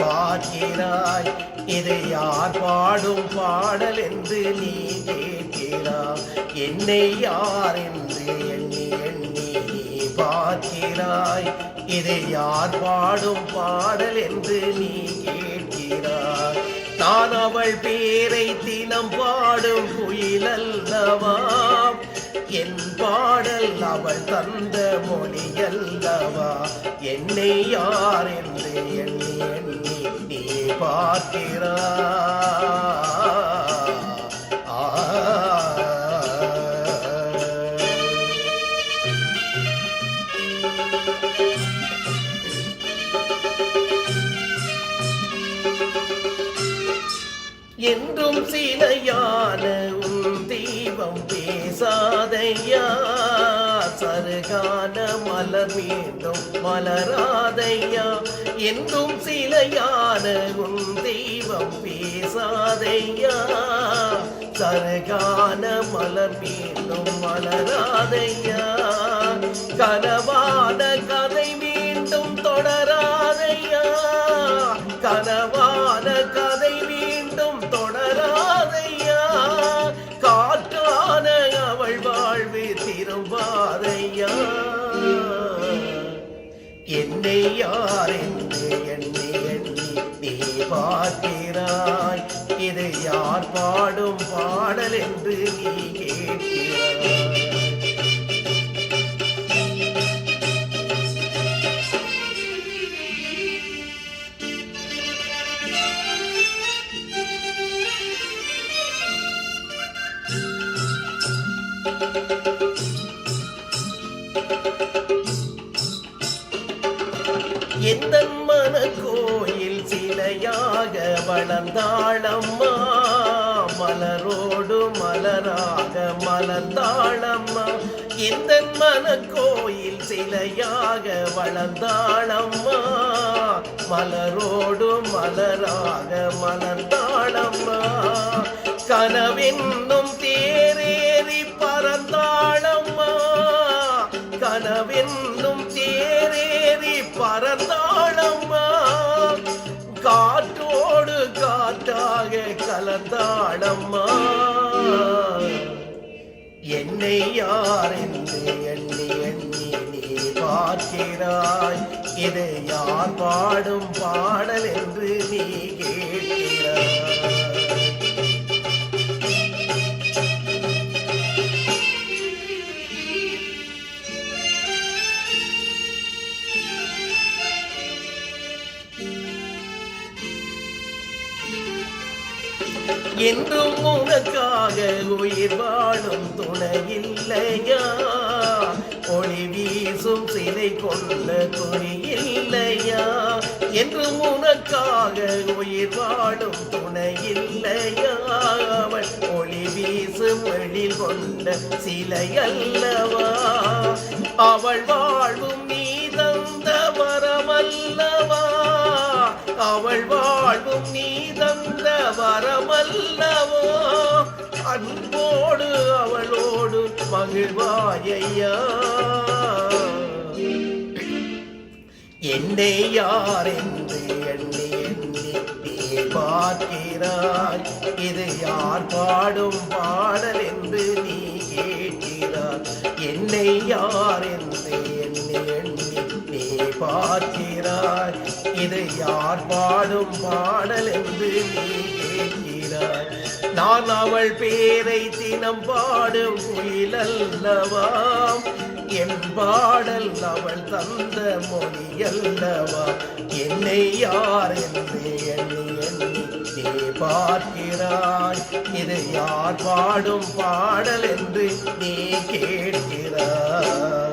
பார்க்கிறாய். இதை யார் பாடும் பாடல் என்று நீ கேட்கிறாய். என்னை யார் என்று எண்ணி எண்ணி நீ பார்க்கிறாய். இதை யார் பாடும் பாடல் என்று நீ கேட்கிறாய். நான் அவள் பேரை தினம் பாடும் குயிலல்லவா, என் பாடல் அவள் தந்த மொழியல்லவா. என்னை யார் என்று எண்ணி எண்ணி நீ பார்க்கிறாய். என்றும் சிலையான உன் தெய்வம் பேசாதையா. சருகான மலர் மீண்டும் மலராதையா. என்றும் சிலையான உன் தெய்வம் பேசாதையா. சருகான மலர் மீண்டும் மலராதையா. கனவான கதை மீண்டும் தொடராதையா. கனவான கதை மீண்டும் தொடராதையா. காற்றான அவள் வாழ்வு திரும்பாதையா. என்னை யார் என்று எண்ணி எண்ணி நீ பார்க்கிறாய். இதை யார் பாடும் பாடல் என்று நீ கேட்கிறாய். எந்த மன கோயில் சிலையாக வளர்ந்தாளம்மா. மலரோடு மலராக மலர்ந்தாளம்மா. எந்த மன கோயில் சிலையாக வளர்ந்தாளம்மா. மலரோடு மலராக மலர்ந்தாளம்மா. கனவென்னும் தேரேறி பறந்தாளம்மா. கனவென்னும் தேரேறி பறந்தாளம்மா. காற்றோடு காற்றாக கலந்தாளம்மா. என்னை யார் என்று எண்ணி எண்ணி நீ பார்க்கிறாய். இதை யார் பாடும் பாடல் என்று நீ கேட்கிறாய். என்றும் உனக்காக உயிர் வாழும் துணை இல்லையா. ஒளி வீசும் சிலை கொண்ட துணி இல்லையா. என்றும் உனக்காக உயிர் வாழும் துணை இல்லையா. அவள் ஒளி வீசும் எழில் கொண்ட சிலை அல்லவா. அவள் வாழ்வும் நீ தந்த வரமல்லவா. அவள் வாழ்வும் நீ தந்த வரமல்லவோ. அன்போடு அவளோடு மகிழ்வாயையா. என்னை யார் என்று எண்ணி எண்ணி நீ பார்க்கிறாய். இது யார் பாடும் பாடல் என்று நீ கேட்கிறாய். என்னை யார் என்று எண்ணி எண்ணி நீ பார்க்கிறாய். இது யார் பாடும் பாடல் என்று நீ கேட்கிறாய். நான் அவள் பேரை தினம் பாடும் குயிலல்லவா. என் பாடல் அவள் தந்த மொழியல்லவா. என்னை யார் என்று எண்ணி எண்ணி நீ பார்க்கிறாய். இது யார் பாடும் பாடல் என்று நீ கேட்கிறாய்.